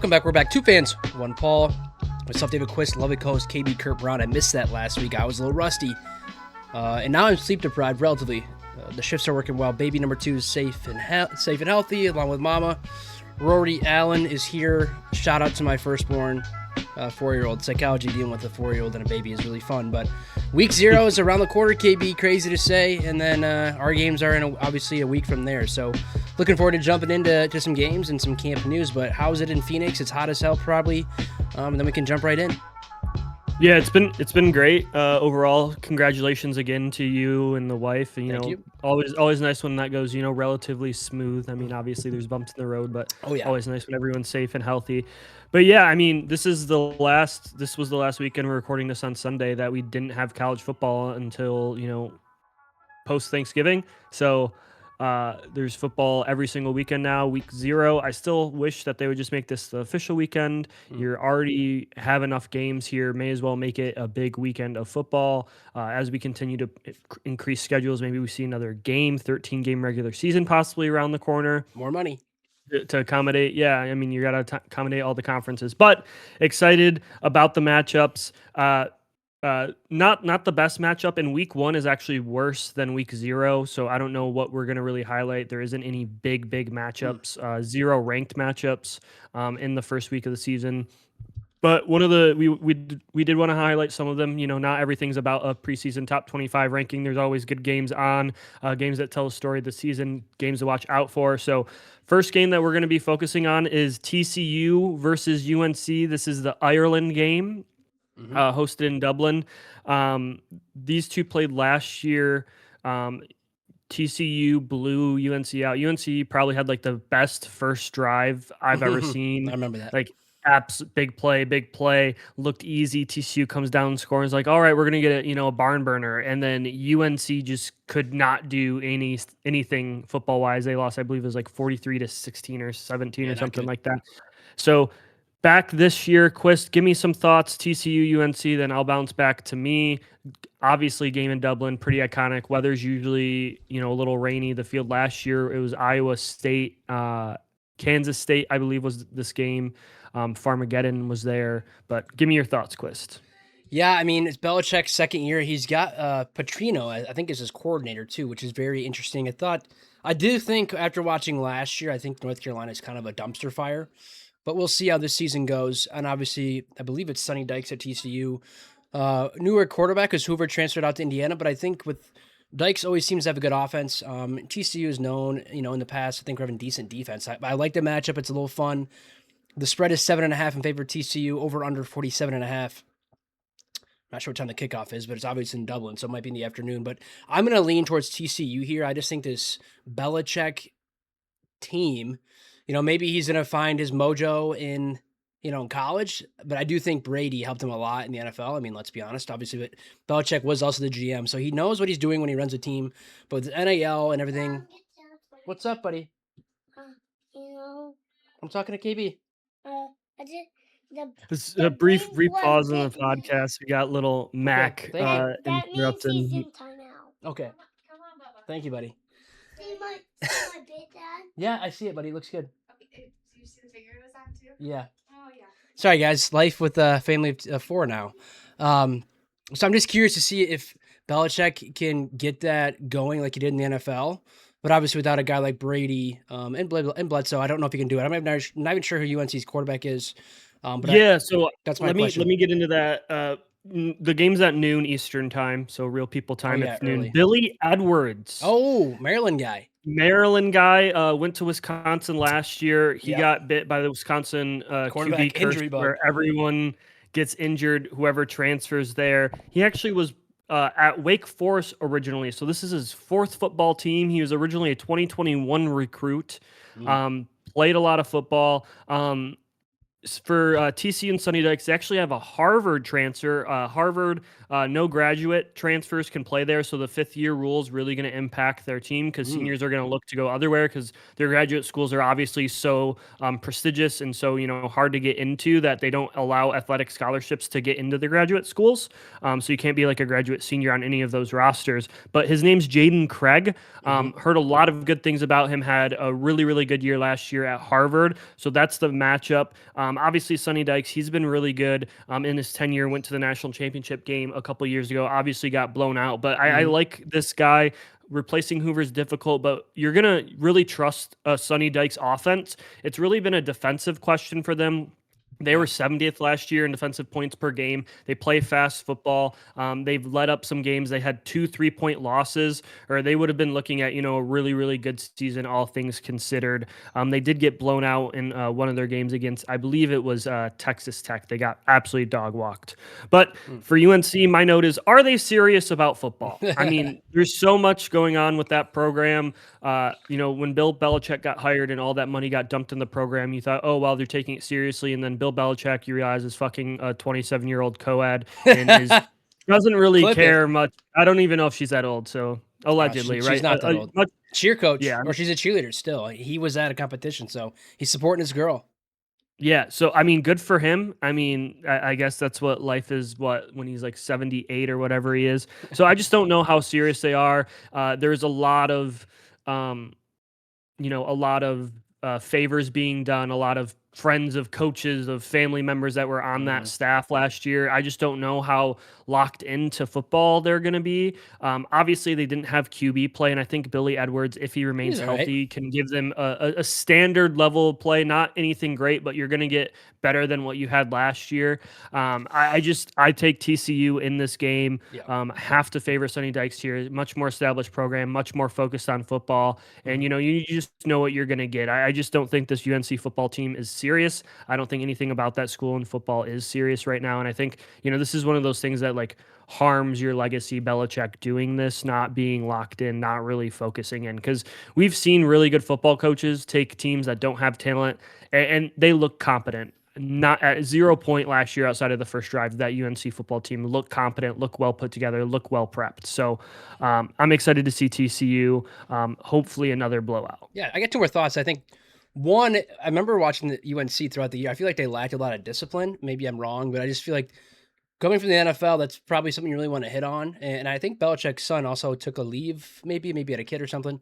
Welcome back. We're back. Two fans, one Paul. Myself, David Quist, lovely co-host KB Kurt Brown. I missed that last week. I was a little rusty. And now I'm sleep deprived relatively. The shifts are working well. Baby number 2 is safe and healthy, along with mama. Rory Allen is here. Shout out to my firstborn 4-year-old. Psychology dealing with a 4-year-old and a baby is really fun. But week 0 is around the corner, KB. Crazy to say. And then our games are in obviously a week from there. So looking forward to jumping into some games and some camp news. But how's it in Phoenix? It's hot as hell probably. And then we can jump right in. Yeah, it's been great overall. Congratulations again to you and the wife. And, Thank you. always nice when that goes, relatively smooth. I mean, obviously there's bumps in the road, but always nice when everyone's safe and healthy. But yeah, I mean, this was the last weekend we're recording this on Sunday that we didn't have college football until, post Thanksgiving. So there's football every single weekend now, week 0. I still wish that they would just make this the official weekend. You already have enough games here. May as well make it a big weekend of football. As we continue to increase schedules, maybe we see another 13-game regular season possibly around the corner. More money. To accommodate. Yeah, I mean, you got to accommodate all the conferences. But excited about the matchups. Not the best matchup in week 1 is actually worse than week 0. So I don't know what we're going to really highlight. There isn't any big matchups, 0 ranked matchups in the first week of the season. But one of the we did want to highlight some of them. Not everything's about a preseason top 25 ranking. There's always good games on, games that tell a story of the season, games to watch out for. So first game that we're going to be focusing on is TCU versus UNC. This is the Ireland game. Hosted in Dublin. These two played last year. TCU blew UNC out. UNC probably had like the best first drive I've ever seen. I remember that. Like big play, looked easy. TCU comes down and scores like, all right, we're gonna get a barn burner, and then UNC just could not do anything football wise. They lost, I believe it was like 43-16 or 17 or something like that. So back this year, Quist, give me some thoughts, TCU, UNC, then I'll bounce back to me. Obviously, game in Dublin, pretty iconic. Weather's usually, a little rainy. The field last year, it was Iowa State, Kansas State, I believe, was this game. Farmageddon was there. But give me your thoughts, Quist. Yeah, I mean, it's Belichick's second year. He's got Petrino, I think, is his coordinator, too, which is very interesting. I do think after watching last year, I think North Carolina is kind of a dumpster fire. But we'll see how this season goes. And obviously, I believe it's Sonny Dykes at TCU. Newer quarterback because Hoover transferred out to Indiana. But I think with Dykes always seems to have a good offense. TCU is known, in the past, I think we're having decent defense. I like the matchup. It's a little fun. The spread is 7.5 in favor of TCU, over under 47.5. Not sure what time the kickoff is, but it's obviously in Dublin, so it might be in the afternoon. But I'm going to lean towards TCU here. I just think this Belichick team, maybe he's going to find his mojo in college, but I do think Brady helped him a lot in the NFL. I mean, let's be honest, obviously, but Belichick was also the GM, so he knows what he's doing when he runs a team. But with NAL and everything, what's up, buddy? I'm talking to KB. It's a brief pause in the podcast. We got little Mac interrupting. Okay. Thank you, buddy. See my bit, Dad? Yeah, I see it, buddy. It looks good. Okay, do you see the figure it was on too? Yeah. Oh, yeah. Sorry, guys. Life with a family of 4 now. So I'm just curious to see if Belichick can get that going like he did in the NFL. But obviously without a guy like Brady and Bledsoe, I don't know if he can do it. I'm not even sure who UNC's quarterback is. So that's my question. Let me get into that. The game's at noon Eastern time, so real people time at noon. Early. Billy Edwards. Oh, Maryland guy. Went to Wisconsin last year. He got bit by the Wisconsin quarterback QB injury curse bug, where everyone gets injured, whoever transfers there. He actually was at Wake Forest originally, so this is his 4th football team. He was originally a 2021 recruit, played a lot of football. For TCU and Sonny Dykes, they actually have a Harvard transfer. Harvard, no graduate transfers can play there, so the 5th-year rule is really going to impact their team because seniors are going to look to go otherwhere because their graduate schools are obviously so prestigious and so hard to get into that they don't allow athletic scholarships to get into the graduate schools. So you can't be like a graduate senior on any of those rosters. But his name's Jaden Craig. Heard a lot of good things about him. Had a really, really good year last year at Harvard. So that's the matchup. Obviously, Sonny Dykes, he's been really good in his tenure, went to the national championship game a couple years ago, obviously got blown out. But I like this guy. Replacing Hoover is difficult, but you're going to really trust Sonny Dykes' offense. It's really been a defensive question for them. They were 70th last year in defensive points per game. They play fast football. They've let up some games. They had 2 3-point losses, or they would have been looking at, a really, really good season, all things considered. They did get blown out in one of their games against, I believe it was Texas Tech. They got absolutely dog walked. But for UNC, my note is, are they serious about football? I mean, there's so much going on with that program. When Bill Belichick got hired and all that money got dumped in the program, you thought, oh, well, they're taking it seriously. And then Bill Belichick, you realize, is fucking a 27-year-old co-ed and doesn't really care much. I don't even know if she's that old. So allegedly, right? She's not that old. Cheer coach, or she's a cheerleader still. He was at a competition, so he's supporting his girl. Yeah, so I mean, good for him. I mean, I guess that's what life is. When he's like 78 or whatever he is. So I just don't know how serious they are. There's a lot of, favors being done. A lot of friends of coaches, of family members that were on that staff last year. I just don't know how locked into football they're going to be. Obviously, they didn't have QB play, and I think Billy Edwards, if he remains healthy, can give them a standard level of play. Not anything great, but you're going to get better than what you had last year. I take TCU in this game. I have to favor Sonny Dykes here. Much more established program, much more focused on football, and you just know what you're going to get. I just don't think this UNC football team is serious. I don't think anything about that school in football is serious right now, and I think this is one of those things that harms your legacy. Belichick doing this, not being locked in, not really focusing in, because we've seen really good football coaches take teams that don't have talent and they look competent. Not at 0 point last year outside of the first drive. That UNC football team look competent, look well put together, look well prepped. So I'm excited to see TCU. Hopefully another blowout. Yeah, I got 2 more thoughts. I think one, I remember watching the UNC throughout the year. I feel like they lacked a lot of discipline. Maybe I'm wrong, but I just feel like coming from the NFL, that's probably something you really want to hit on. And I think Belichick's son also took a leave, maybe had a kid or something.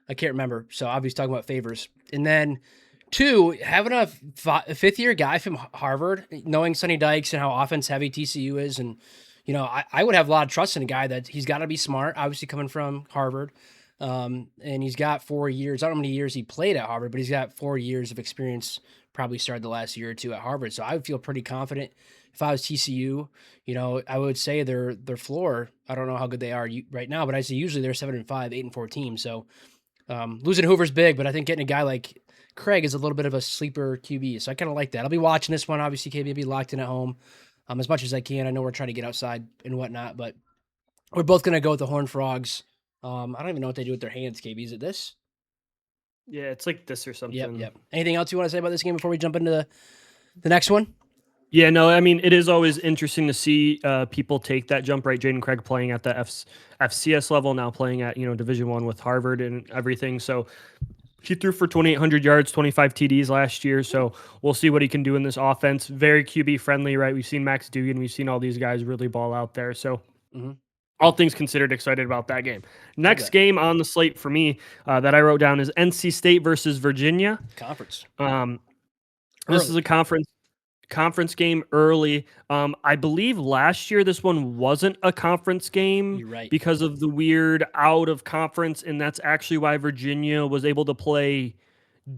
I can't remember. So obviously talking about favors. And then 2, having a 5th-year guy from Harvard, knowing Sonny Dykes and how offense-heavy TCU is. And, I would have a lot of trust in a guy that he's got to be smart, obviously coming from Harvard. And he's got 4 years. I don't know how many years he played at Harvard, but he's got 4 years of experience, probably started the last year or 2 at Harvard. So I would feel pretty confident. If I was TCU, I would say their floor, I don't know how good they are right now, but I say usually they're 7-5, 8-4 team. So losing Hoover's big, but I think getting a guy like Craig is a little bit of a sleeper QB. So I kind of like that. I'll be watching this one. Obviously, KB will be locked in at home as much as I can. I know we're trying to get outside and whatnot, but we're both going to go with the Horned Frogs. I don't even know what they do with their hands, KB. Is it this? Yeah, it's like this or something. Yep. Anything else you want to say about this game before we jump into the next one? Yeah, no, I mean, it is always interesting to see people take that jump, right? Jaden Craig playing at the FCS level, now playing at, Division I with Harvard and everything. So he threw for 2,800 yards, 25 TDs last year. So we'll see what he can do in this offense. Very QB friendly, right? We've seen Max Dugan. We've seen all these guys really ball out there. So all things considered, excited about that game. Next game on the slate for me that I wrote down is NC State versus Virginia. Conference. This is a conference game early. I believe last year this one wasn't a conference game. You're right. Because of the weird out of conference, and that's actually why Virginia was able to play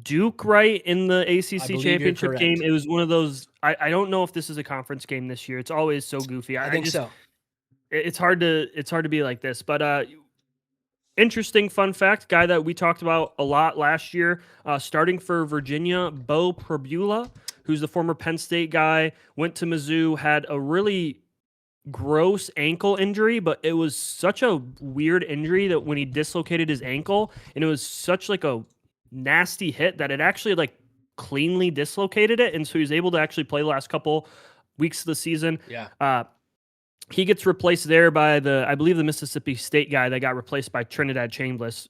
Duke right in the ACC championship game. It was one of those. I don't know if this is a conference game this year. It's always so goofy. I think so. It's hard to be like this, but interesting fun fact, guy that we talked about a lot last year, starting for Virginia, Bo Pribula, who's the former Penn State guy, went to Mizzou, had a really gross ankle injury, but it was such a weird injury that when he dislocated his ankle, and it was such like a nasty hit that it actually cleanly dislocated it, and so he was able to actually play the last couple weeks of the season. Yeah. He gets replaced there by I believe the Mississippi State guy that got replaced by Trinidad Chambliss.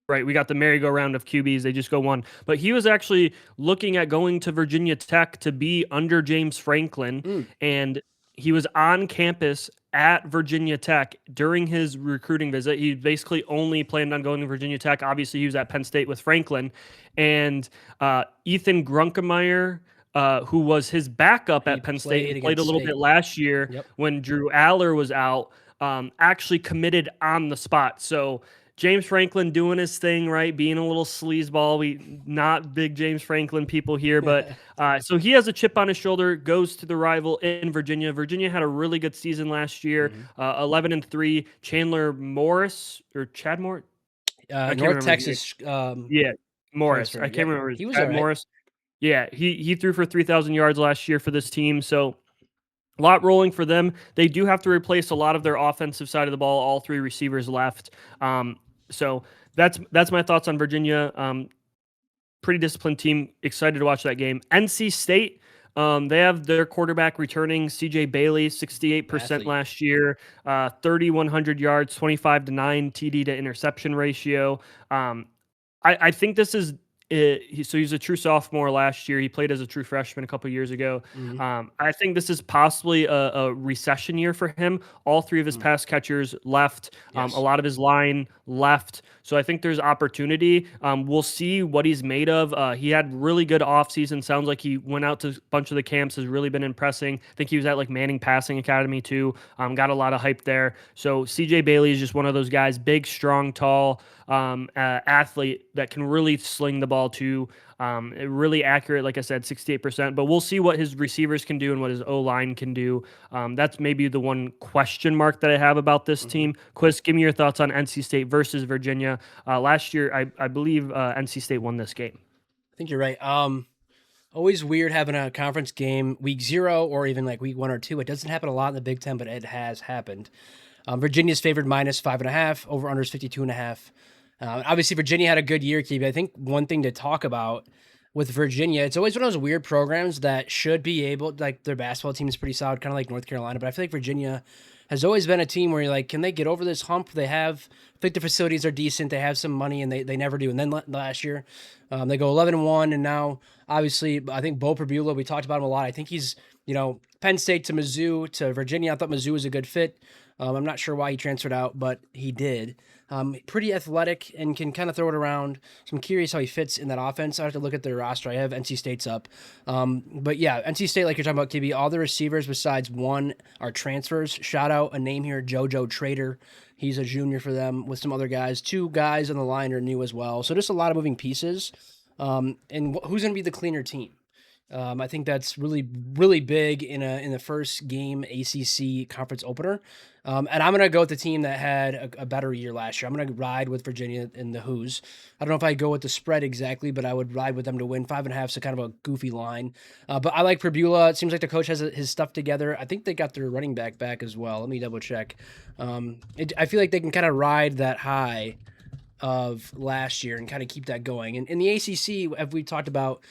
Right, we got the merry-go-round of QBs. They just go one. But he was actually looking at going to Virginia Tech to be under James Franklin, and he was on campus at Virginia Tech during his recruiting visit. He basically only planned on going to Virginia Tech. Obviously, he was at Penn State with Franklin. And Ethan Grunkemeyer who was his backup He at Penn State played and played a against little State. bit last year Yep. when Drew Aller was out, actually committed on the spot. So James Franklin doing his thing, right? Being a little sleazeball. We not big James Franklin people here, but so he has a chip on his shoulder. Goes to the rival in Virginia. Virginia had a really good season last year, 11-3. Chandler Morris or Chad Moore. I can't North remember. Texas Yeah, Morris. transfer. I can't Yep. remember. He was Chad all right. Morris. Yeah, he threw for 3,000 yards last year for this team. So a lot rolling for them. They do have to replace a lot of their offensive side of the ball. All three receivers left. So that's my thoughts on Virginia. Pretty disciplined team. Excited to watch that game. NC State. They have their quarterback returning, C.J. Bailey, 68% Athlete. last year, 3,100 yards, 25-9 TD to interception ratio. I think this is so he's a true sophomore last year. He played as a true freshman a couple years ago. I think this is possibly a recession year for him. All three of his pass catchers left. Yes. A lot of his line left. So I think there's opportunity. We'll see what he's made of. He had really good offseason. Sounds like he went out to a bunch of the camps, has really been impressing. I think he was at like Manning Passing Academy too. Got a lot of hype there. So CJ Bailey is just one of those guys, big, strong, tall athlete that can really sling the ball too. Really accurate, like I said, 68%. But we'll see what his receivers can do and what his O-line can do. That's maybe the one question mark that I have about this team. Quiz, give me your thoughts on NC State versus Virginia. Last year, I believe NC State won this game. I think you're right. Always weird having a conference game week 0 or even like week 1 or 2. It doesn't happen a lot in the Big Ten, but it has happened. Virginia's favored -5.5. Over under is 52.5. Obviously, Virginia had a good year, Keith. I think one thing to talk about with Virginia, it's always one of those weird programs that should be able, like their basketball team is pretty solid, kind of like North Carolina. But I feel like Virginia has always been a team where you're like, can they get over this hump? I think the facilities are decent. They have some money, and they never do. And then last year, they go 11-1, and now obviously I think Bo Perbula, we talked about him a lot. I think he's Penn State to Mizzou to Virginia. I thought Mizzou was a good fit. I'm not sure why he transferred out, but he did. Pretty athletic and can kind of throw it around. So I'm curious how he fits in that offense. I have to look at their roster. I have NC State's up. But yeah, NC State, like you're talking about, KB, all the receivers besides one are transfers. Shout out a name here, JoJo Trader. He's a junior for them with some other guys. 2 guys on the line are new as well. So just a lot of moving pieces. And who's going to be the cleaner team? I think that's really, really big in the first game ACC conference opener. And I'm going to go with the team that had a better year last year. I'm going to ride with Virginia and the Hoos. I don't know if I go with the spread exactly, but I would ride with them to win 5.5. So kind of a goofy line. But I like Perbula. It seems like the coach has his stuff together. I think they got their running back as well. Let me double check. I feel like they can kind of ride that high of last year and kind of keep that going. And in the ACC, as we talked about,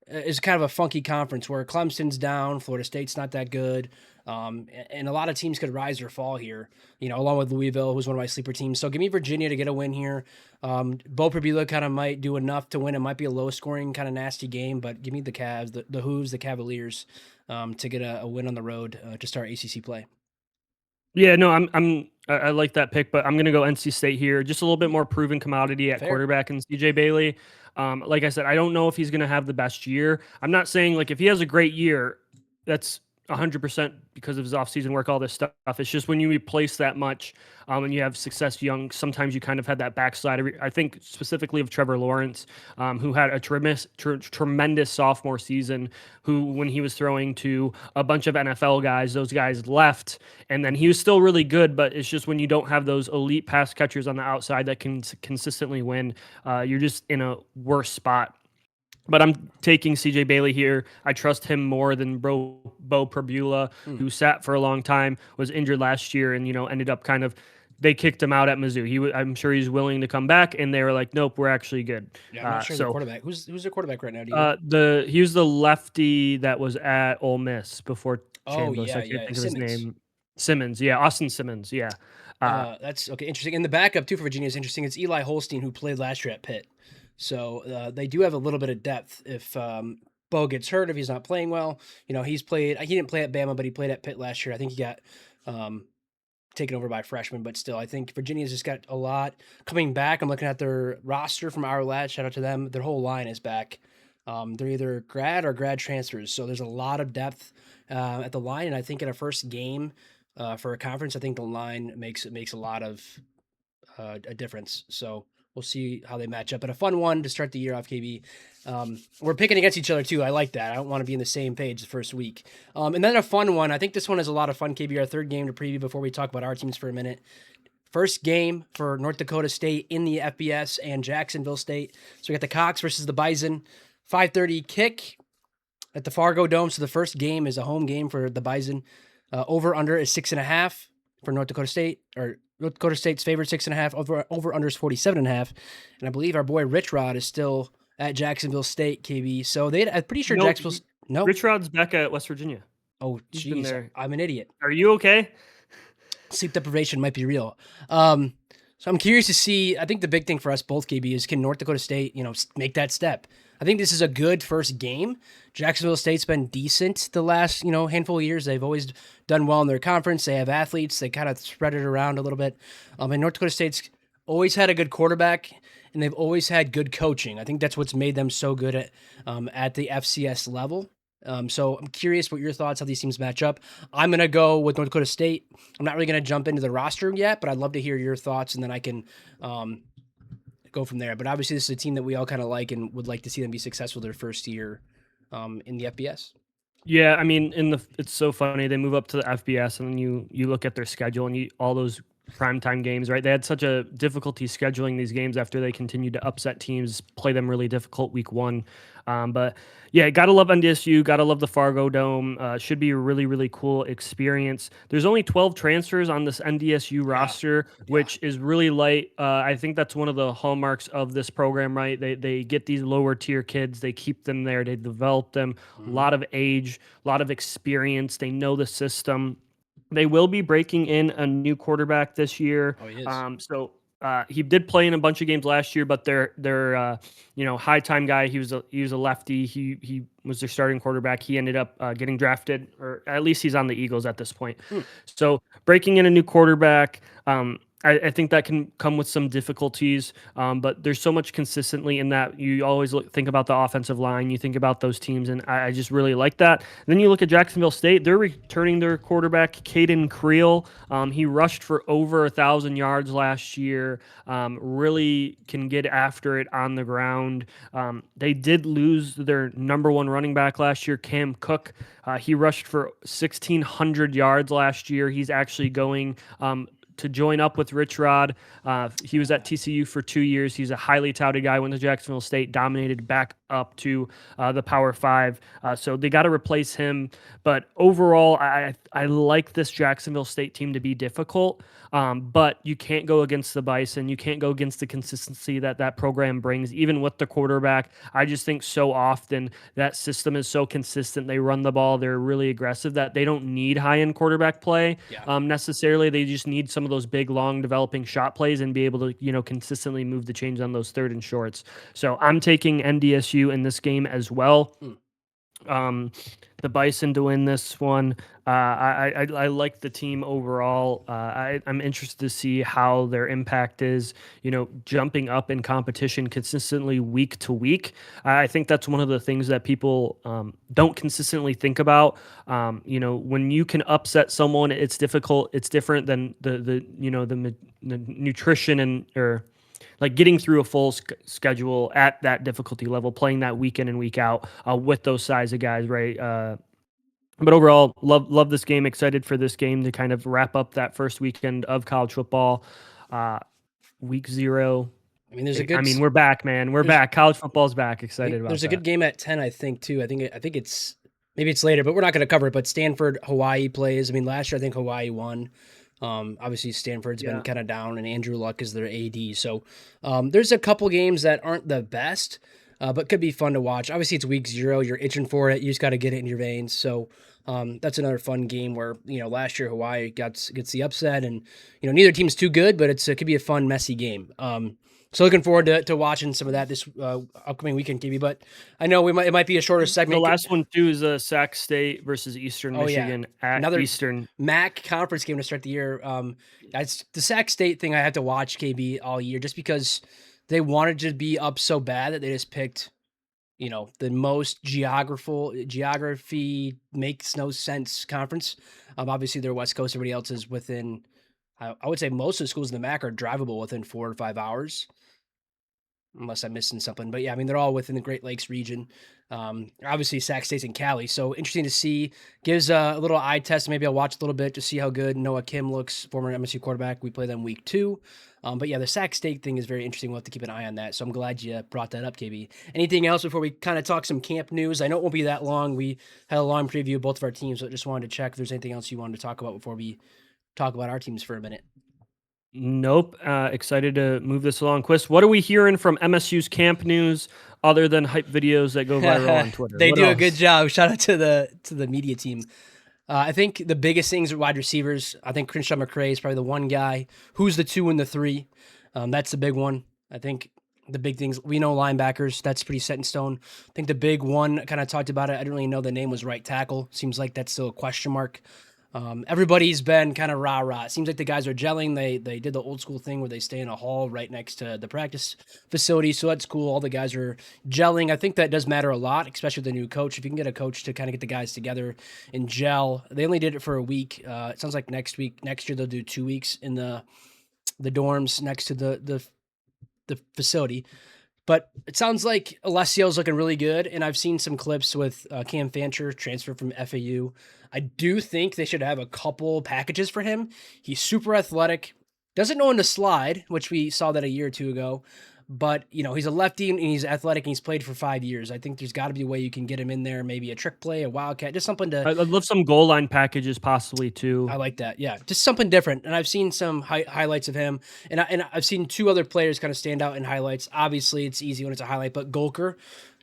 is kind of a funky conference where Clemson's down, Florida State's not that good, and a lot of teams could rise or fall here, along with Louisville, who's one of my sleeper teams. So give me Virginia to get a win here. Bo Perbula kind of might do enough to win. It might be a low-scoring, kind of nasty game, but give me the Cavs, the Hoos, the Cavaliers, to get a win on the road to start ACC play. Yeah, no, I like that pick, but I'm going to go NC State here. Just a little bit more proven commodity at Fair. quarterback and CJ Bailey. Like I said, I don't know if he's going to have the best year. I'm not saying like if he has a great year, that's 100% because of his offseason work, all this stuff. It's just when you replace that much and you have success young, sometimes you kind of had that backslide. I think specifically of Trevor Lawrence, who had a tremendous sophomore season, who when he was throwing to a bunch of NFL guys, those guys left, and then he was still really good, but it's just when you don't have those elite pass catchers on the outside that can consistently win, you're just in a worse spot. But I'm taking CJ Bailey here. I trust him more than Bo Perbula, who sat for a long time, was injured last year, and ended up kind of they kicked him out at Mizzou. I'm sure he's willing to come back, and they were like, "Nope, we're actually good." Yeah, I'm not sure the quarterback. Who's the quarterback right now? Do you he was the lefty that was at Ole Miss before Chambliss. yeah, I can't think of Simmons. his name. Simmons, yeah, Austin Simmons, yeah. That's okay. Interesting. And the backup too for Virginia is interesting. It's Eli Holstein, who played last year at Pitt. So they do have a little bit of depth. If Bo gets hurt, if he's not playing well, he's played. He didn't play at Bama, but he played at Pitt last year. I think he got taken over by a freshman, but still, I think Virginia's just got a lot coming back. I'm looking at their roster from our lad. Shout out to them. Their whole line is back. They're either grad or grad transfers, so there's a lot of depth at the line. And I think in a first game for a conference, I think the line makes a lot of a difference. So we'll see how they match up. But a fun one to start the year off, KB. We're picking against each other too. I like that. I don't want to be in the same page the first week. And then a fun one. I think this one is a lot of fun, KB. Our third game to preview before we talk about our teams for a minute. First game for North Dakota State in the FBS and Jacksonville State. So we got the Cox versus the Bison. 5:30 kick at the Fargo Dome. So the first game is a home game for the Bison. Over under is 6.5 for North Dakota State, or North Dakota State's favorite 6.5. Over under is 47.5. And I believe our boy Rich Rod is still at Jacksonville State, KB. So I'm pretty sure Jacksonville. No, Rich Rod's back at West Virginia. Oh, jeez, I'm an idiot. Are you okay? Sleep deprivation might be real. So I'm curious to see. I think the big thing for us both, KB, is can North Dakota State, make that step. I think this is a good first game. Jacksonville State's been decent the last, handful of years. They've always done well in their conference. They have athletes. They kind of spread it around a little bit. And North Dakota State's always had a good quarterback, and they've always had good coaching. I think that's what's made them so good at the FCS level. So I'm curious what your thoughts, how these teams match up. I'm going to go with North Dakota State. I'm not really going to jump into the roster yet, but I'd love to hear your thoughts, and then I can go from there. But obviously this is a team that we all kind of like and would like to see them be successful their first year in the FBS. Yeah, I mean, it's so funny. They move up to the FBS, and then you look at their schedule and all those primetime games, right? They had such a difficulty scheduling these games after they continued to upset teams, play them really difficult week one. But yeah, gotta love NDSU, gotta love the Fargo Dome. Should be a really, really cool experience. There's only 12 transfers on this NDSU roster, which is really light. I think that's one of the hallmarks of this program, right? They get these lower tier kids, they keep them there, they develop them. A lot of age, a lot of experience. They know the system. They will be breaking in a new quarterback this year. Oh, he is. He did play in a bunch of games last year, but their high time guy. He was a lefty. He was their starting quarterback. He ended up getting drafted, or at least he's on the Eagles at this point. So breaking in a new quarterback. I think that can come with some difficulties, but there's so much consistently in that. You always think about the offensive line, you think about those teams, and I just really like that. And then you look at Jacksonville State, they're returning their quarterback, Caden Creel. He rushed for over 1,000 yards last year, really can get after it on the ground. They did lose their number one running back last year, Cam Cook. He rushed for 1,600 yards last year. He's actually going to join up with Rich Rod. He was at TCU for 2 years. He's a highly touted guy, went to Jacksonville State, dominated back up to the Power 5. So they got to replace him. But overall, I like this Jacksonville State team to be difficult. But you can't go against the Bison. You can't go against the consistency that program brings, even with the quarterback. I just think so often that system is so consistent. They run the ball. They're really aggressive that they don't need high-end quarterback play necessarily. They just need some of those big, long, developing shot plays and be able to, consistently move the chains on those third and shorts. So I'm taking NDSU in this game as well. The Bison to win this one. I like the team overall. I'm interested to see how their impact is, jumping up in competition consistently week to week. I think that's one of the things that people don't consistently think about. When you can upset someone, it's difficult. It's different than the nutrition or like getting through a full schedule at that difficulty level, playing that week in and week out with those size of guys, right? But overall, love this game. Excited for this game to kind of wrap up that first weekend of college football. Week 0. We're back, man. We're back. College football's back. Excited about There's a good game at 10, I think, too. I think it's maybe it's later, but we're not going to cover it. But Stanford, Hawaii plays. Last year I think Hawaii won. Obviously Stanford's been kind of down, and Andrew Luck is their AD. So there's a couple games that aren't the best, but could be fun to watch. Obviously it's week 0. You're itching for it. You just got to get it in your veins. So that's another fun game where, last year Hawaii gets the upset, and, neither team's too good, but it could be a fun, messy game. So looking forward to watching some of that this upcoming weekend, TV. But I know it might be a shorter segment. The last one too is Sac State versus Eastern Michigan at another Eastern MAC conference game to start the year. It's the Sac State thing I had to watch, KB, all year, just because they wanted to be up so bad that they just picked, the most geography makes no sense conference. Obviously, they're West Coast. Everybody else is within. I would say most of the schools in the MAC are drivable within 4 or 5 hours, unless I'm missing something. But yeah, I mean, they're all within the Great Lakes region. Obviously, Sac State's in Cali, so interesting to see. Gives a little eye test. Maybe I'll watch a little bit to see how good Noah Kim looks, former MSU quarterback. We play them week 2. But yeah, the Sac State thing is very interesting. We'll have to keep an eye on that. So I'm glad you brought that up, KB. Anything else before we kind of talk some camp news? I know it won't be that long. We had a long preview of both of our teams, so I just wanted to check if there's anything else you wanted to talk about before we talk about our teams for a minute. Nope. Excited to move this along. Quist, what are we hearing from MSU's camp news other than hype videos that go viral on Twitter? They What do a else? good job. Shout out to the media team. I think the biggest things are wide receivers. I think Crenshaw McCray is probably the one guy. Who's the 2 and the 3? That's the big one. I think the big things, we know linebackers. That's pretty set in stone. I think the big one, kind of talked about it. I didn't really know the name was right tackle. Seems like that's still a question mark. Everybody's been kind of rah-rah. It seems like the guys are gelling. They did the old school thing where they stay in a hall right next to the practice facility. So that's cool. All the guys are gelling. I think that does matter a lot, especially with the new coach. If you can get a coach to kind of get the guys together and gel. They only did it for a week. It sounds like next year they'll do 2 weeks in the dorms next to the facility. But it sounds like Alessio's looking really good, and I've seen some clips with Cam Fancher, transfer from FAU. I do think they should have a couple packages for him. He's super athletic, doesn't know when to slide, which we saw that a year or 2 ago. But, he's a lefty, and he's athletic, and he's played for 5 years. I think there's got to be a way you can get him in there, maybe a trick play, a wildcat, just something to... I'd love some goal line packages possibly too. I like that. Yeah, just something different. And I've seen some highlights of him, and I've seen 2 other players kind of stand out in highlights. Obviously, it's easy when it's a highlight, but Golker,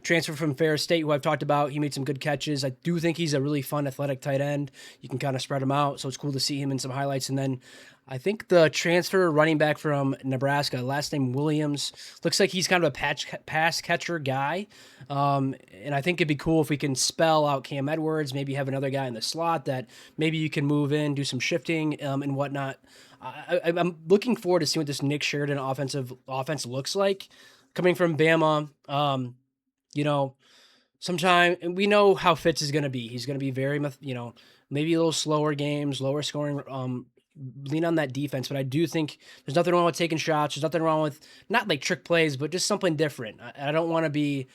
transfer from Ferris State, who I've talked about, he made some good catches. I do think he's a really fun, athletic tight end. You can kind of spread him out, so it's cool to see him in some highlights. And then I think the transfer running back from Nebraska, last name Williams, looks like he's kind of a pass catcher guy. And I think it'd be cool if we can spell out Cam Edwards, maybe have another guy in the slot that maybe you can move in, do some shifting and whatnot. I'm looking forward to seeing what this Nick Sheridan offense looks like. Coming from Bama, sometime we know how Fitz is going to be. He's going to be very, maybe a little slower games, lower scoring, lean on that defense. But I do think there's nothing wrong with taking shots. There's nothing wrong with not like trick plays, but just something different. I don't want to be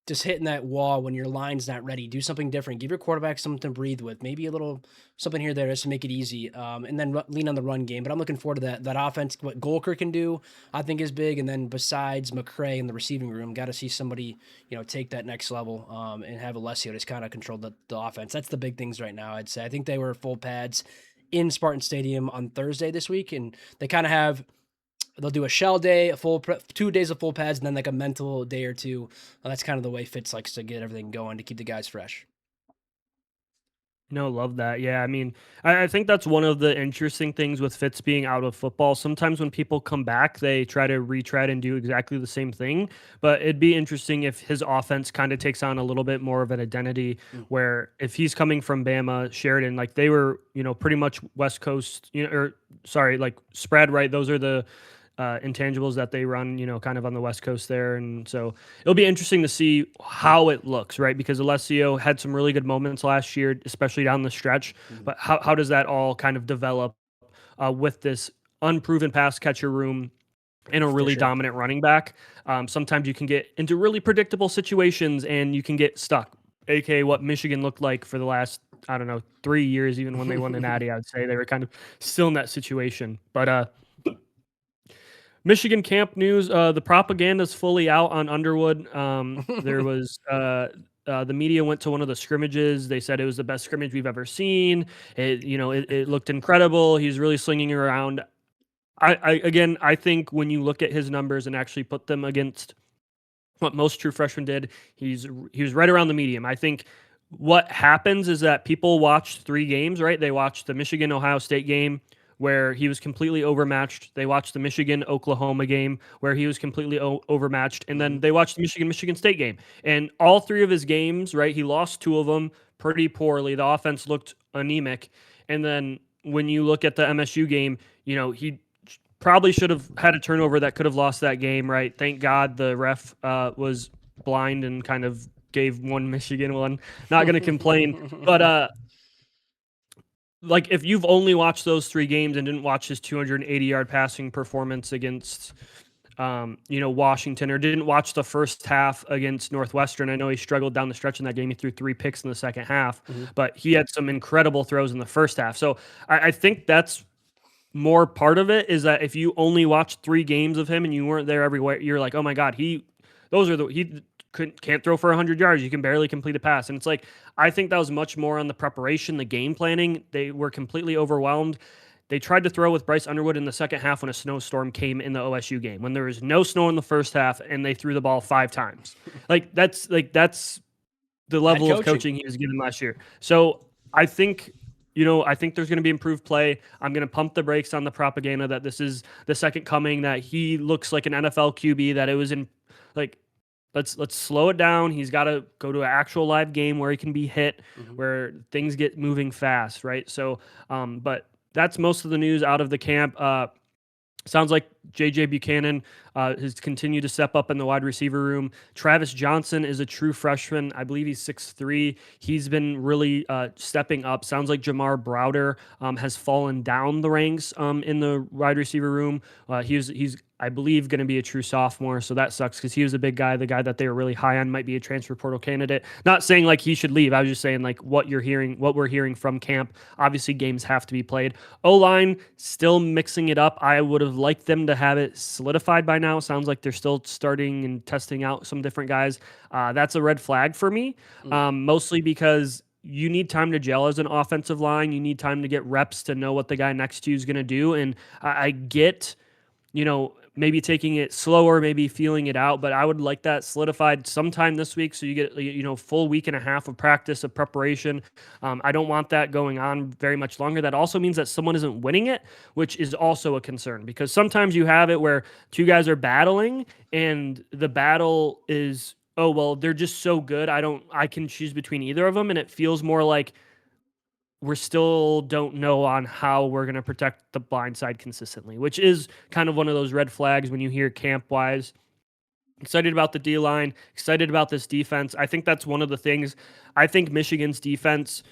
just hitting that wall when your line's not ready. Do something different. Give your quarterback something to breathe with. Maybe a little something here there just to make it easy. And then lean on the run game. But I'm looking forward to that offense. What Golker can do, I think, is big. And then besides McCray in the receiving room, got to see somebody, take that next level and have Alessio just kind of control the offense. That's the big things right now, I'd say. I think they were full pads in Spartan Stadium on Thursday this week, and they kind of have... They'll do a shell day, 2 days of full pads, and then like a mental day or 2. That's kind of the way Fitz likes to get everything going to keep the guys fresh. Love that. Yeah, I mean, I think that's one of the interesting things with Fitz being out of football. Sometimes when people come back, they try to retread and do exactly the same thing. But it'd be interesting if his offense kind of takes on a little bit more of an identity where if he's coming from Bama, Sheridan, like they were, pretty much West Coast, like spread, right? Those are the intangibles that they run, kind of on the West Coast there. And so it'll be interesting to see how it looks, right? Because Alessio had some really good moments last year, especially down the stretch. But how does that all kind of develop with this unproven pass catcher room and a really dominant running back? Sometimes you can get into really predictable situations and you can get stuck, aka what Michigan looked like for the last, 3 years, even when they won the Natty. I would say they were kind of still in that situation. But Michigan camp news, the propaganda's fully out on Underwood. There was the media went to one of the scrimmages. They said it was the best scrimmage we've ever seen. It looked incredible. He's really slinging around. I think when you look at his numbers and actually put them against what most true freshmen did, he was right around the medium. I think what happens is that people watched 3 games, right? They watched the Michigan-Ohio State game, where he was completely overmatched. They watched the Michigan-Oklahoma game where he was completely overmatched. And then they watched the Michigan-Michigan State game. And all 3 of his games, right, he lost 2 of them pretty poorly. The offense looked anemic. And then when you look at the MSU game, he probably should have had a turnover that could have lost that game, right? Thank God the ref was blind and kind of gave one Michigan one. Not going to complain, but like if you've only watched those 3 games and didn't watch his 280-yard passing performance against Washington, or didn't watch the first half against Northwestern. I know he struggled down the stretch in that game. He threw 3 picks in the second half, but he had some incredible throws in the first half. So I think that's more part of it, is that if you only watched 3 games of him and you weren't there everywhere, you're like, oh my God, he can't throw for 100 yards. You can barely complete a pass. And it's like, I think that was much more on the preparation, the game planning. They were completely overwhelmed. They tried to throw with Bryce Underwood in the second half when a snowstorm came in the OSU game, when there was no snow in the first half, and they threw the ball 5 times. That's the level of coaching he was given last year. So I think there's going to be improved play. I'm going to pump the brakes on the propaganda that this is the second coming, that he looks like an NFL QB, that it was in like, let's slow it down. He's got to go to an actual live game where he can be hit, where things get moving fast, right? So, but that's most of the news out of the camp. Sounds like J.J. Buchanan has continued to step up in the wide receiver room. Travis Johnson is a true freshman. I believe he's 6'3". He's been really stepping up. Sounds like Jamar Browder has fallen down the ranks in the wide receiver room. He's I believe, going to be a true sophomore, so that sucks because he was a big guy. The guy that they were really high on might be a transfer portal candidate. Not saying like he should leave. I was just saying like what we're hearing from camp. Obviously, games have to be played. O-line still mixing it up. I would have liked them to have it solidified by now. Sounds like they're still starting and testing out some different guys. That's a red flag for me, mostly because you need time to gel as an offensive line. You need time to get reps to know what the guy next to you is going to do. And I get, maybe taking it slower, maybe feeling it out, but I would like that solidified sometime this week so you get, full week and a half of practice, of preparation. I don't want that going on very much longer. That also means that someone isn't winning it, which is also a concern, because sometimes you have it where 2 guys are battling and the battle is, oh, well, they're just so good. I can choose between either of them. And it feels more like we still don't know on how we're going to protect the blind side consistently, which is kind of one of those red flags when you hear camp-wise. Excited about the D-line, excited about this defense. I think that's one of the things. I think Michigan's defense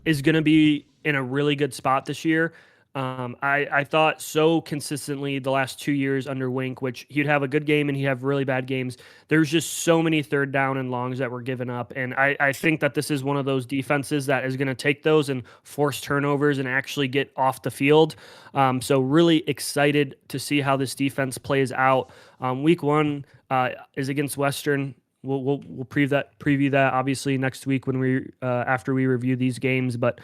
is going to be in a really good spot this year. I thought so consistently the last 2 years under Wink, which he'd have a good game and he'd have really bad games. There's just so many 3rd down and longs that were given up. And I think that this is one of those defenses that is going to take those and force turnovers and actually get off the field. So really excited to see how this defense plays out. Week 1 is against Western. We'll preview that obviously next week when we after we review these games. But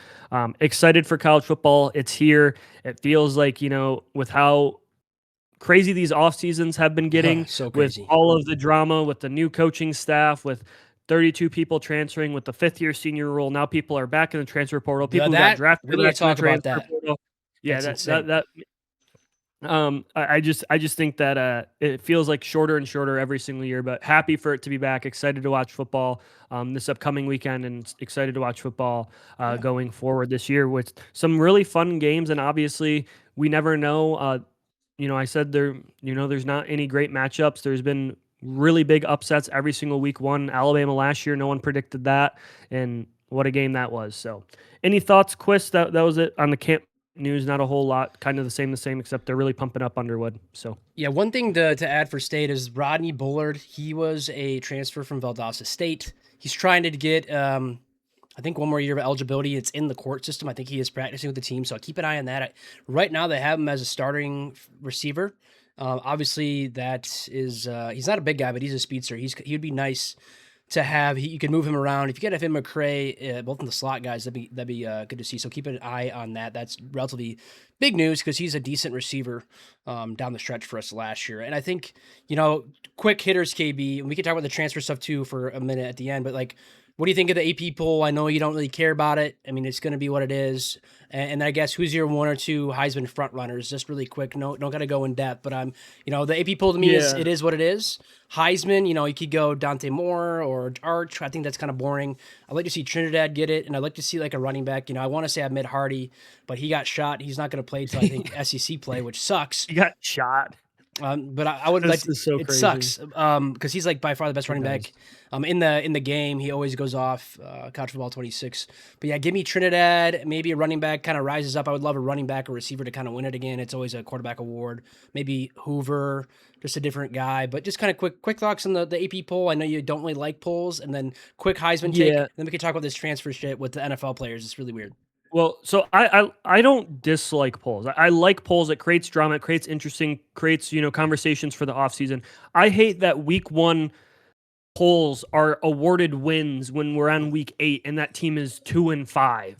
excited for college football. It's here. It feels like, with how crazy these off seasons have been getting, so crazy, with all of the drama, with the new coaching staff, with 32 people transferring, with the 5th-year senior rule. Now people are back in the transfer portal. People who got drafted. We need to talk about that. Portal. Yeah, that. I just think that it feels like shorter and shorter every single year, but happy for it to be back. Excited to watch football this upcoming weekend, and excited to watch football going forward this year with some really fun games. And obviously, we never know. I said there's not any great matchups. There's been really big upsets every single week 1. Alabama last year, no one predicted that, and what a game that was. So, any thoughts, Quist? That was it on the camp news. Not a whole lot, kind of the same, except they're really pumping up Underwood. So yeah, one thing to add for State is Rodney Bullard. He was a transfer from Valdosta State. He's trying to get, I think, 1 more year of eligibility. It's in the court system. I think he is practicing with the team, so keep an eye on that. Right now, they have him as a starting receiver. Obviously, that is he's not a big guy, but he's a speedster. He'd be nice to have. You can move him around. If you get him McCray, both in the slot guys, that'd be good to see. So keep an eye on that. That's relatively big news because he's a decent receiver down the stretch for us last year. And I think, quick hitters, KB, and we can talk about the transfer stuff too for a minute at the end, but like, what do you think of the AP poll? I know you don't really care about it. I mean, it's going to be what it is. And I guess who's your 1 or 2 Heisman front runners? Just really quick. No, don't got to go in depth. But the AP poll to me is what it is. Heisman, you could go Dante Moore or Arch. I think that's kind of boring. I'd like to see Trinidad get it, and I'd like to see like a running back. I want to say Ahmed Hardy, but he got shot. He's not going to play until I think SEC play, which sucks. He got shot. But I would like This is so it crazy. sucks because he's like by far the best running does. back in the game. He always goes off college football 26. But yeah, give me Trinidad. Maybe a running back kind of rises up. I would love a running back or receiver to kind of win it again. It's always a quarterback award. Maybe Hoover, just a different guy. But just kind of quick thoughts on the AP poll. I know you don't really like polls, and then quick Heisman take. Yeah. Then we can talk about this transfer shit with the NFL players. It's really weird. Well, so I don't dislike polls. I like polls. It creates drama. It creates interesting. Creates conversations for the offseason. I hate that week 1 polls are awarded wins when we're on week 8 and that team is 2-5. And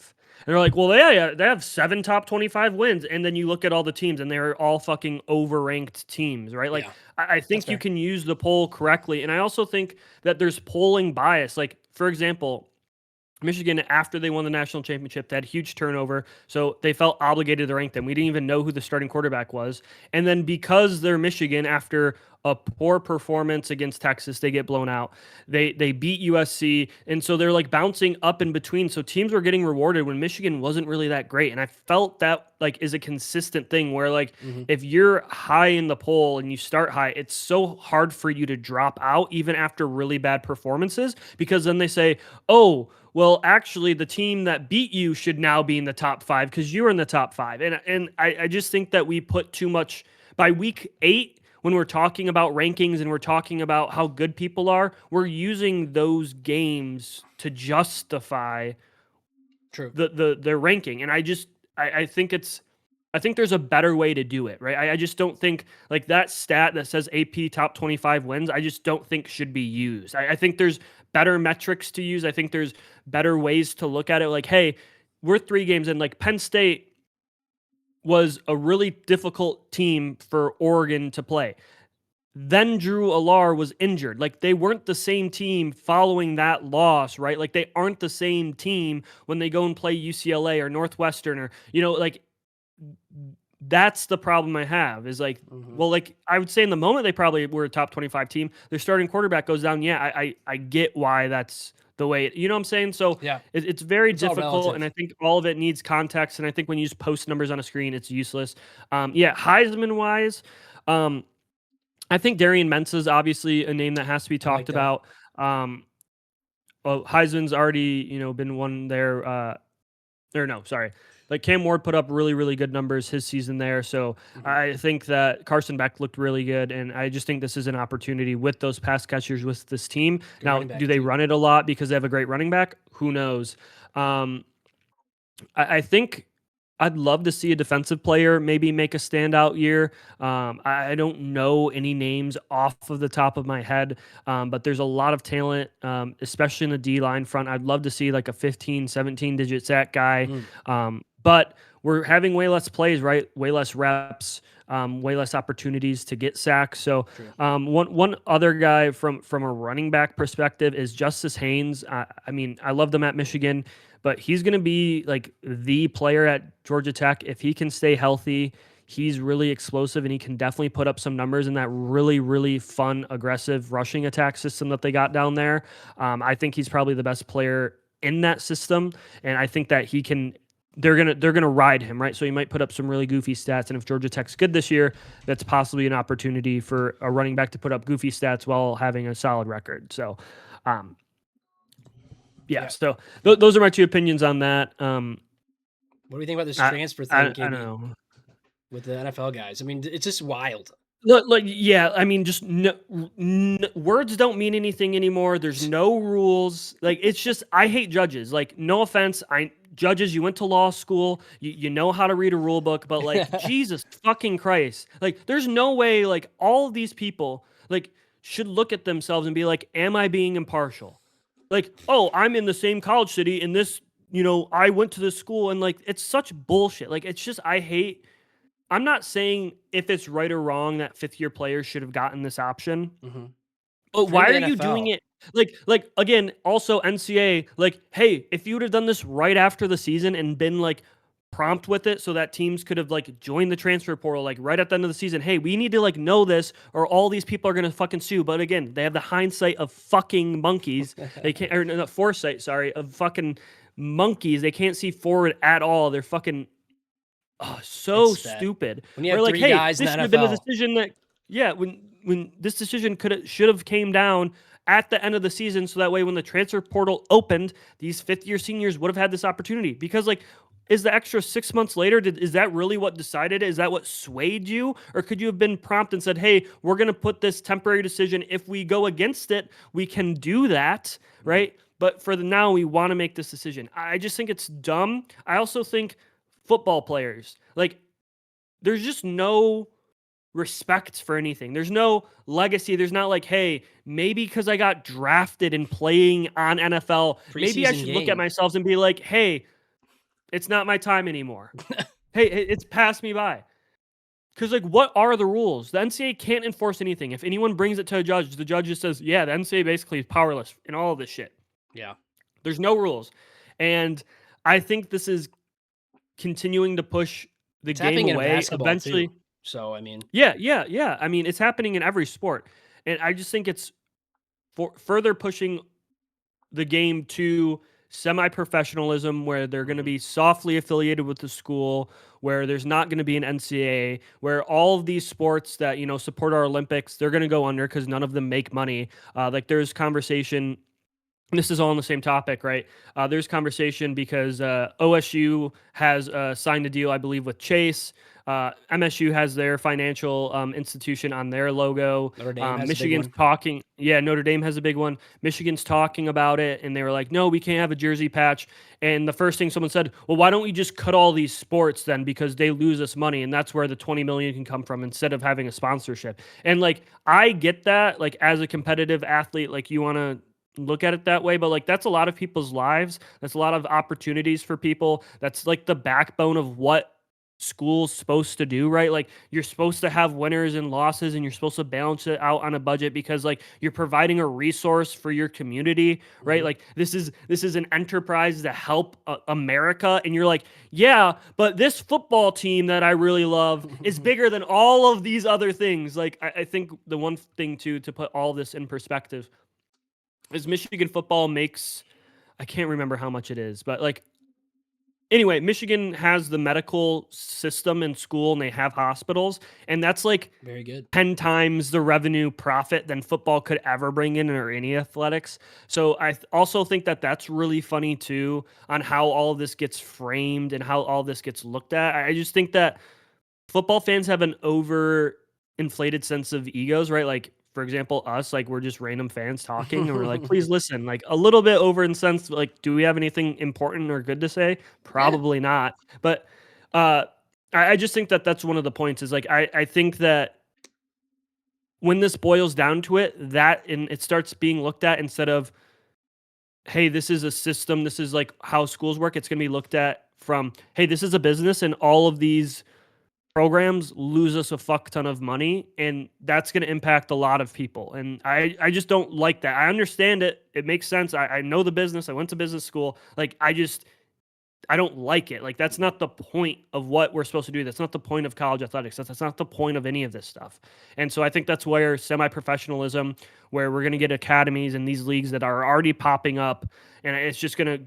they're like, well, they have 7 top 25 wins, and then you look at all the teams and they're all fucking overranked teams, right? Like, Yeah, I think you can use the poll correctly, and I also think that there's polling bias. Like, for example, Michigan, after they won the national championship, they had huge turnover, so they felt obligated to rank them. We didn't even know who the starting quarterback was. And then because they're Michigan, after a poor performance against Texas, they get blown out. They beat USC, and so they're like bouncing up in between. So teams were getting rewarded when Michigan wasn't really that great. And I felt that like is a consistent thing where like if you're high in the poll and you start high, it's so hard for you to drop out even after really bad performances, because then they say, oh, well, actually, the team that beat you should now be in the top 5 because you were in the top 5. And I just think that we put too much by week 8 when we're talking about rankings and we're talking about how good people are. We're using those games to justify their ranking. And I think I think there's a better way to do it, right? I just don't think like that stat that says AP top 25 wins, I just don't think should be used. I think there's better metrics to use. I think there's better ways to look at it. Like, hey, we're 3 games in. Like Penn State was a really difficult team for Oregon to play. Then Drew Allar was injured. Like they weren't the same team following that loss, right? Like they aren't the same team when they go and play UCLA or Northwestern or, like that's the problem I have is like, well, like I would say in the moment they probably were a top 25 team. Their starting quarterback goes down. Yeah, I get why that's the way, you know what I'm saying? So Yeah. it's very It's all difficult, relative. and I think all of it needs context, and I think when you just post numbers on a screen, it's useless. Heisman-wise, I think Darian Mensa is obviously a name that has to be talked that. about. Heisman's already, been won there. Or no, sorry. Like Cam Ward put up really, really good numbers his season there. So I think that Carson Beck looked really good. And I just think this is an opportunity with those pass catchers with this team. Good Now, running back, do they too. run it a lot because they have a great running back? Who knows? I think I'd love to see a defensive player maybe make a standout year. I don't know any names off of the top of my head, but there's a lot of talent, especially in the D-line front. I'd love to see like a 15, 17-digit sack guy. But we're having way less plays, right? Way less reps, way less opportunities to get sacks. So one other guy from a running back perspective is Justice Haynes. I mean, I loved him at Michigan, but he's going to be like the player at Georgia Tech. If he can stay healthy, he's really explosive and he can definitely put up some numbers in that really, really fun, aggressive rushing attack system that they got down there. I think he's probably the best player in that system. And I think that he can, they're gonna ride him, right? So he might put up some really goofy stats. And if Georgia Tech's good this year, that's possibly an opportunity for a running back to put up goofy stats while having a solid record. So, so those are my 2 opinions on that. What do you think about this transfer thing, I KB, don't know. with the NFL guys? I mean, it's just wild. I mean, just words don't mean anything anymore. There's no rules. Like, it's just, I hate judges. Like, no offense. Judges, you went to law school. You know how to read a rule book, but like, Jesus fucking Christ. Like, there's no way, like, all of these people, like, should look at themselves and be like, am I being impartial? Like, oh, I'm in the same college city and this, I went to this school, and like, it's such bullshit. Like, it's just, I'm not saying if it's right or wrong that 5th-year players should have gotten this option. But why are you doing it? Like again, also NCAA, like, hey, if you would have done this right after the season and been like prompt with it so that teams could have like joined the transfer portal, like right at the end of the season, hey, we need to like know this or all these people are going to fucking sue. But again, they have the hindsight of fucking monkeys. They can't, or not foresight, sorry, of fucking monkeys. They can't see forward at all. They're fucking so stupid. When you have like, 3 hey, guys in this the should have been a NFL. decision that Yeah, when this decision should have came down at the end of the season, so that way when the transfer portal opened, these fifth-year seniors would have had this opportunity. Because like, is the extra 6 months later? Is that really what decided it? Is that what swayed you, or could you have been prompt and said, "Hey, we're going to put this temporary decision. If we go against it, we can do that, right?" But for the now, we want to make this decision. I just think it's dumb. I also think football players, like, there's just no respect for anything. There's no legacy. There's not like, hey, maybe because I got drafted and playing on NFL, maybe I Preseason should look at game. myself and be like, hey, it's not my time anymore. Hey, it's passed me by. Because, like, what are the rules? The NCAA can't enforce anything. If anyone brings it to a judge, the judge just says, yeah, the NCAA basically is powerless in all of this shit. Yeah. There's no rules. And I think this is continuing to push the It's game happening in away. basketball Eventually, too. So I mean, yeah. I mean, it's happening in every sport. And I just think it's further pushing the game to semi-professionalism, where they're going to be softly affiliated with the school, where there's not going to be an NCAA, where all of these sports that, you know, support our Olympics, they're going to go under because none of them make money. Like, there's conversation. This is all on the same topic, right? There's conversation because OSU has signed a deal, I believe, with Chase. MSU has their financial institution on their logo. Notre Dame has a big Michigan's one. talking. Yeah, Notre Dame has a big one. Michigan's talking about it, and they were like, no, we can't have a jersey patch. And the first thing someone said, well, why don't we just cut all these sports then, because they lose us money, and that's where the 20 million can come from instead of having a sponsorship. And like, I get that, like, as a competitive athlete, like, you want to look at it that way, but like, that's a lot of people's lives. That's a lot of opportunities for people. That's like the backbone of what school's supposed to do, right? Like, you're supposed to have winners and losses, and you're supposed to balance it out on a budget, because like, you're providing a resource for your community, right? Mhm. Like, this is an enterprise to help America, and you're like, yeah, but this football team that I really love is bigger than all of these other things. Like, I think the one thing to put all this in perspective is Michigan football makes, I can't remember how much it is, but like, anyway, Michigan has the medical system in school, and they have hospitals, and that's like Very good. 10 times the revenue profit than football could ever bring in, or any athletics. So I also think that that's really funny too, on how all of this gets framed and how all this gets looked at. I just think that football fans have an over inflated sense of egos, right? Like, for example, us, like, we're just random fans talking, and we're like, please listen, like, a little bit over incensed. Like, do we have anything important or good to say? Probably not. But I just think that that's one of the points, is like, I think that when this boils down to it, that, and it starts being looked at instead of, hey, this is a system, this is like how schools work, it's going to be looked at from, hey, this is a business, and all of these programs lose us a fuck ton of money, and that's going to impact a lot of people. And I just don't like that. I understand it. It makes sense. I know the business. I went to business school. Like, I don't like it. Like, that's not the point of what we're supposed to do. That's not the point of college athletics. That's not the point of any of this stuff. And so I think that's where semi-professionalism, where we're going to get academies and these leagues that are already popping up, and it's just going to,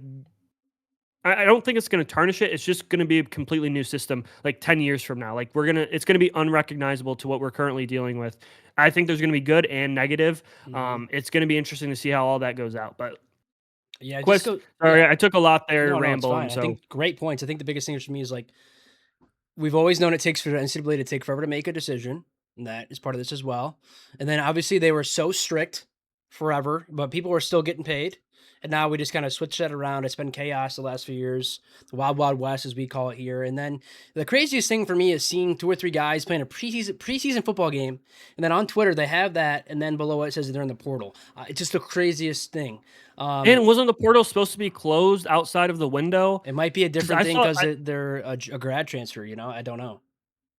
I don't think it's going to tarnish it. It's just going to be a completely new system, like 10 years from now. Like, it's going to be unrecognizable to what we're currently dealing with. I think there's going to be good and negative. Mhm. It's going to be interesting to see how all that goes out. But Yeah, just Quest, go. sorry, Yeah, I took a lot there no, it's rambling. fine. I So think great points. I think the biggest thing for me is like, we've always known it takes for the NCAA to take forever to make a decision, and that is part of this as well. And then obviously they were so strict forever, but people were still getting paid. And now we just kind of switch that around. It's been chaos the last few years, the wild, wild west, as we call it here. And then the craziest thing for me is seeing 2 or 3 guys playing a preseason football game, and then on Twitter they have that, and then below it says they're in the portal. It's just the craziest thing. and wasn't the portal supposed to be closed outside of the window? It might be a different thing thought because they're a grad transfer. I don't know.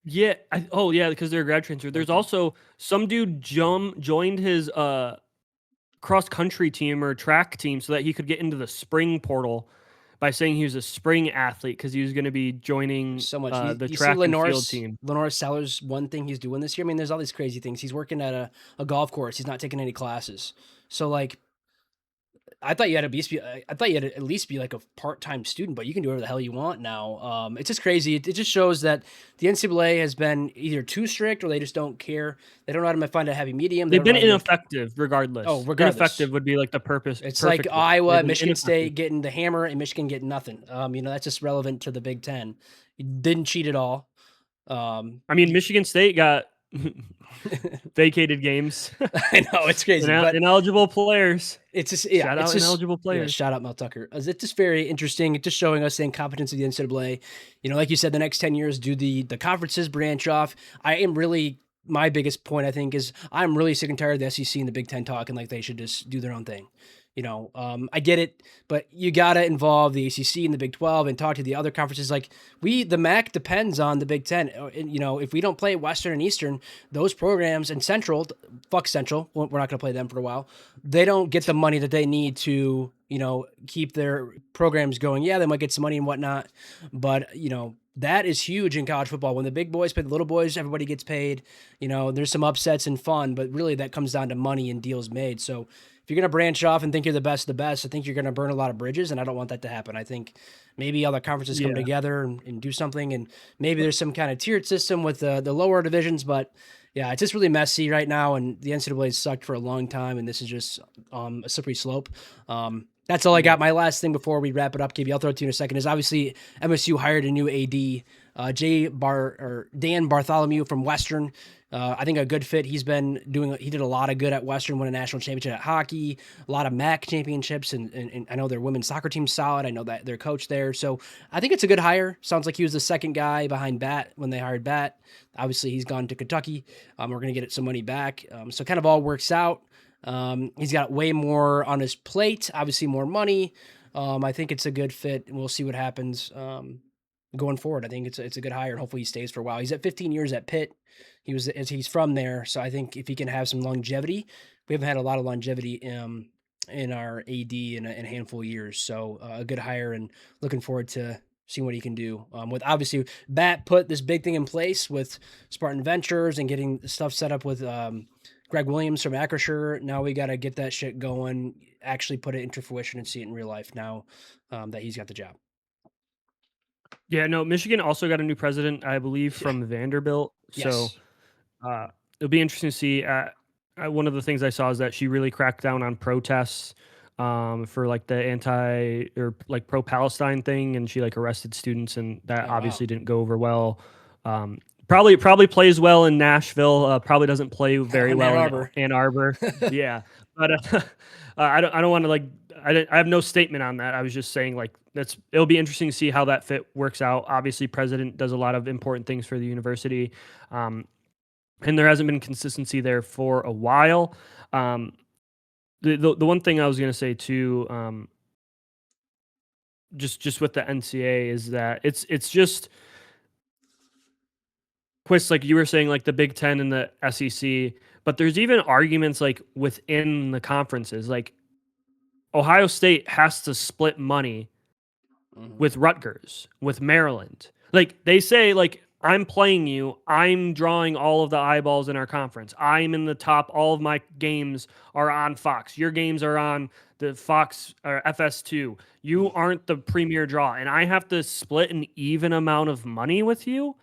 Yeah. Oh, yeah, because they're a grad transfer. There's Okay. also some dude joined his cross country team or track team so that he could get into the spring portal by saying he was a spring athlete, because he was going to be joining So much. the You see track and field team. Lenore Sellers, one thing he's doing this year. I mean, there's all these crazy things. He's working at a golf course. He's not taking any classes. So like, I thought you had to I thought you had to at least be like a part-time student, but you can do whatever the hell you want now. It's just crazy. It just shows that the NCAA has been either too strict or they just don't care. They don't know how to find a happy medium. They They've don't know been how to make- ineffective regardless. Oh, regardless. Ineffective would be like the purpose. It's like perfect word. Iowa, They've been Michigan ineffective. State getting the hammer and Michigan getting nothing. That's just relevant to the Big Ten. You didn't cheat at all. I mean, Michigan State got vacated games. I know it's crazy, but ineligible players. it's just Shout out ineligible players. Shout out Mel Tucker. It's just very interesting. It's just showing us the incompetence of the NCAA. Like you said, the next 10 years, do the conferences branch off. My biggest point, I think, is I'm really sick and tired of the SEC and the Big Ten talking like they should just do their own thing. I get it, but you got to involve the ACC and the Big 12 and talk to the other conferences. Like the MAC depends on the Big 10. And, if we don't play Western and Eastern, those programs and Central, fuck Central, we're not going to play them for a while. They don't get the money that they need to, keep their programs going. Yeah, they might get some money and whatnot, but, that is huge in college football. When the big boys play the little boys, everybody gets paid. There's some upsets and fun, but really that comes down to money and deals made. So if you're going to branch off and think you're the best of the best, I think you're going to burn a lot of bridges, and I don't want that to happen. I think maybe all the conferences come together and do something, and maybe there's some kind of tiered system with the lower divisions, but yeah, it's just really messy right now, and the NCAA sucked for a long time, and this is just a slippery slope. That's all I got. My last thing before we wrap it up, KB, I'll throw it to you in a second, is obviously MSU hired a new AD, Dan Bartholomew from Western. I think a good fit. He did a lot of good at Western, won a national championship at hockey, a lot of MAC championships, and I know their women's soccer team's solid. I know that their coach there. So I think it's a good hire. Sounds like he was the second guy behind Bat when they hired Bat. Obviously, he's gone to Kentucky. We're going to get some money back. So it kind of all works out. He's got way more on his plate, obviously more money. I think it's a good fit, and we'll see what happens going forward. I think it's a good hire, and hopefully he stays for a while. He's at 15 years at Pitt. He's from there, so I think if he can have some longevity, we haven't had a lot of longevity in our AD in a handful of years. So a good hire, and looking forward to seeing what he can do. With obviously Bat put this big thing in place with Spartan Ventures and getting stuff set up with Greg Williams from Acrisure. Now we got to get that shit going, actually put it into fruition and see it in real life now that he's got the job. Yeah, no, Michigan also got a new president, I believe, from Vanderbilt. Yes. So it'll be interesting to see. One of the things I saw is that she really cracked down on protests for like the anti or like pro-Palestine thing, and she like arrested students, and that obviously didn't go over well. Probably plays well in Nashville. Probably doesn't play very well in Ann Arbor. Yeah, but I don't want to like. I have no statement on that. I was just saying like it'll be interesting to see how that fit works out. Obviously, president does a lot of important things for the university, and there hasn't been consistency there for a while. The one thing I was going to say too, just with the NCAA is that it's just. Quist, like you were saying, like the Big Ten and the SEC, but there's even arguments like within the conferences. Like Ohio State has to split money with Rutgers, with Maryland. Like they say, like I'm playing you, I'm drawing all of the eyeballs in our conference. I'm in the top. All of my games are on Fox. Your games are on the Fox or FS2. You aren't the premier draw, and I have to split an even amount of money with you.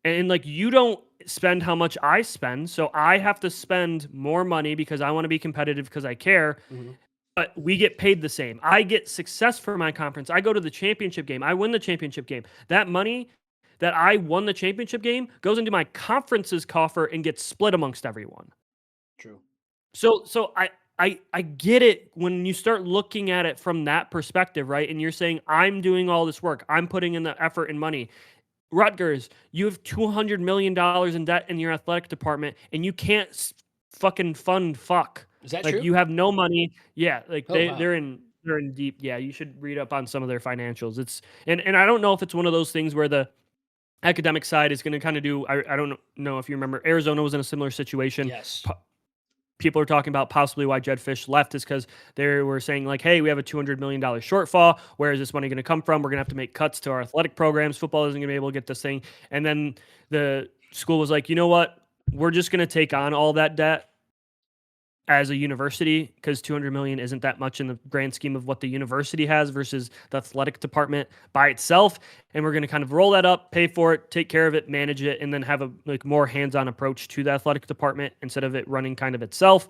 And like you don't spend how much I spend, so I have to spend more money because I want to be competitive because I care. But we get paid the same. I get success for my conference. I go to the championship game. I win the championship game. That money that I won the championship game goes into my conference's coffer and gets split amongst everyone. True. So I get it when you start looking at it from that perspective, right? And you're saying I'm doing all this work. I'm putting in the effort and money. Rutgers, you have $200 million in debt in your athletic department, and you can't fucking fund fuck. Is that like true? You have no money. Yeah, like wow. they're in deep. Yeah, you should read up on some of their financials. It's and I don't know if it's one of those things where the academic side is going to kind of do. I don't know if you remember, Arizona was in a similar situation. Yes. People are talking about possibly why Jed Fish left is because they were saying like, hey, we have a $200 million shortfall. Where is this money going to come from? We're going to have to make cuts to our athletic programs. Football isn't going to be able to get this thing. And then the school was like, you know what? We're just going to take on all that debt as a university, because 200 million isn't that much in the grand scheme of what the university has versus the athletic department by itself. And we're going to kind of roll that up, pay for it, take care of it, manage it, and then have a more hands-on approach to the athletic department instead of it running kind of itself.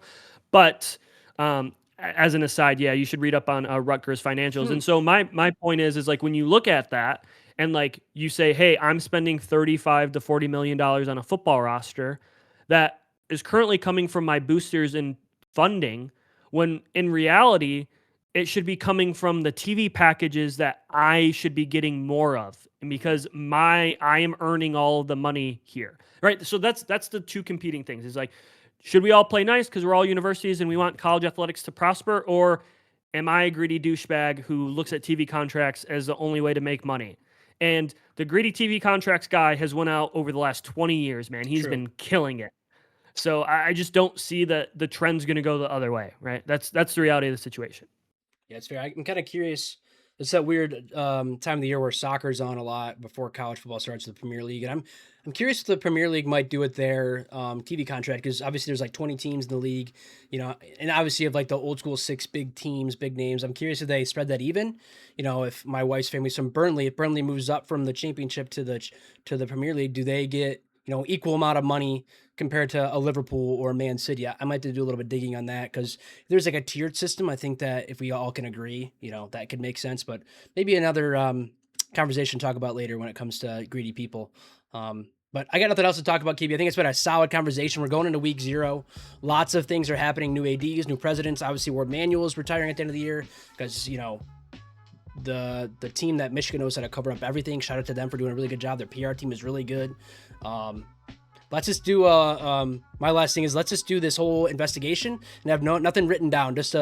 But as an aside, yeah, you should read up on Rutgers financials. And so my point is like when you look at that and like you say, hey, I'm spending $35 to $40 million on a football roster that is currently coming from my boosters and funding, when in reality, it should be coming from the TV packages that I should be getting more of, and because I am earning all of the money here, right? So that's the two competing things. It's like, should we all play nice because we're all universities and we want college athletics to prosper, or am I a greedy douchebag who looks at TV contracts as the only way to make money? And the greedy TV contracts guy has went out over the last 20 years, man. He's been killing it. So I just don't see that the trend's going to go the other way, right? That's the reality of the situation. Yeah, it's fair. I'm kind of curious. It's that weird time of the year where soccer's on a lot before college football starts, the Premier League, and I'm curious if the Premier League might do with their TV contract, because obviously there's like 20 teams in the league, and obviously you have like the old school 6 big teams, big names. I'm curious if they spread that even. If my wife's family's from Burnley, if Burnley moves up from the Championship to the Premier League, do they get equal amount of money compared to a Liverpool or a Man City? I might have to do a little bit of digging on that, because there's like a tiered system. I think that if we all can agree, that could make sense, but maybe another conversation to talk about later when it comes to greedy people. But I got nothing else to talk about, KB. I think it's been a solid conversation. We're going into week 0. Lots of things are happening. New ADs, new presidents. Obviously, Ward Manuel is retiring at the end of the year because, the team that Michigan knows how to cover up everything. Shout out to them for doing a really good job. Their PR team is really good. Let's just do my last thing is let's just do this whole investigation and have nothing written down. Just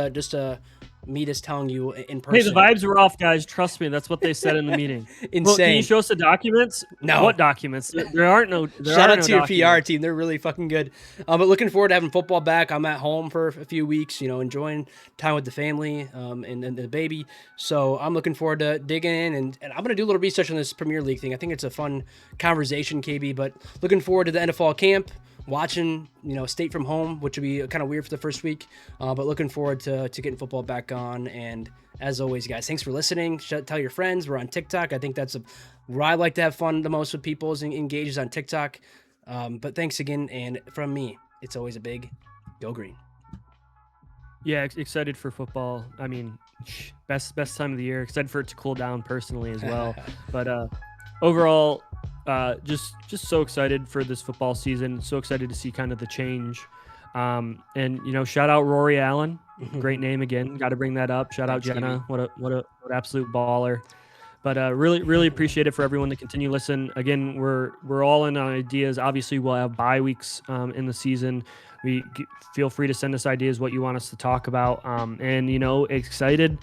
me just telling you in person. Hey, the vibes were off, guys. Trust me. That's what they said in the meeting. Insane. Well, can you show us the documents? No. What documents? There aren't no. Shout out to your PR team. They're really fucking good. But looking forward to having football back. I'm at home for a few weeks, enjoying time with the family and the baby. So I'm looking forward to digging in, and I'm going to do a little research on this Premier League thing. I think it's a fun conversation, KB, but looking forward to the end of fall camp. Watching, State from home, which would be kind of weird for the first week, but looking forward to getting football back on. And as always, guys, thanks for listening. Tell your friends. We're on TikTok. I think that's where I like to have fun the most with people is engaged on TikTok. But thanks again, and from me, it's always a big go green. Yeah, excited for football. I mean, best time of the year. Excited for it to cool down personally as well. But overall, just so excited for this football season. So excited to see kind of the change. And shout out Rory Allen, great name again. Got to bring that up. Shout out Jenna. What a absolute baller. But really appreciate it for everyone to continue listen. Again, we're all in on ideas. Obviously, we'll have bye weeks in the season. Feel free to send us ideas what you want us to talk about. And excited.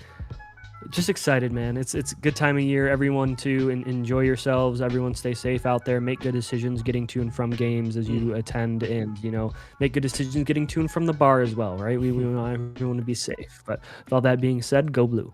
Just excited, man. It's a good time of year. Everyone to enjoy yourselves. Everyone stay safe out there. Make good decisions getting to and from games as you attend, and make good decisions getting to and from the bar as well, right? We want everyone to be safe. But with all that being said, go blue.